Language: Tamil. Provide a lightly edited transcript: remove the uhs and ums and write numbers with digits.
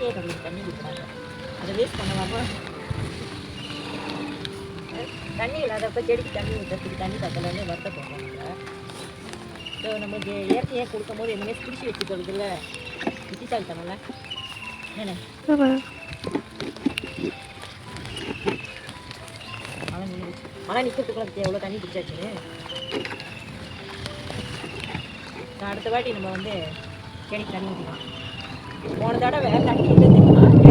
இயற்கையாக நம்மளுக்கு தண்ணி கொடுக்குறாங்க. அதை வேஸ்ட் பண்ண வரணும். தண்ணி இல்லாதப்ப செடிக்கு தண்ணி ஊற்றுறதுக்கு தண்ணி பத்தலன்னு வருத்தப்படுறோம் நம்ம. ஸோ நம்மளுக்கு இயற்கையாக கொடுக்கும் போது எதுவுமே பிடிச்சி வச்சுக்கிறதுல புத்திசாலித்தனம்ல என்ன மழை நிற்கிறதுக்குள்ள எவ்வளோ தண்ணி பிடிச்சாச்சுன்னு. அடுத்த வாட்டி நம்ம வந்து செடிக்கு தண்ணி ஊற்றிக்கலாம். போன தடவை தண்ணி எங்கே தெரியுமா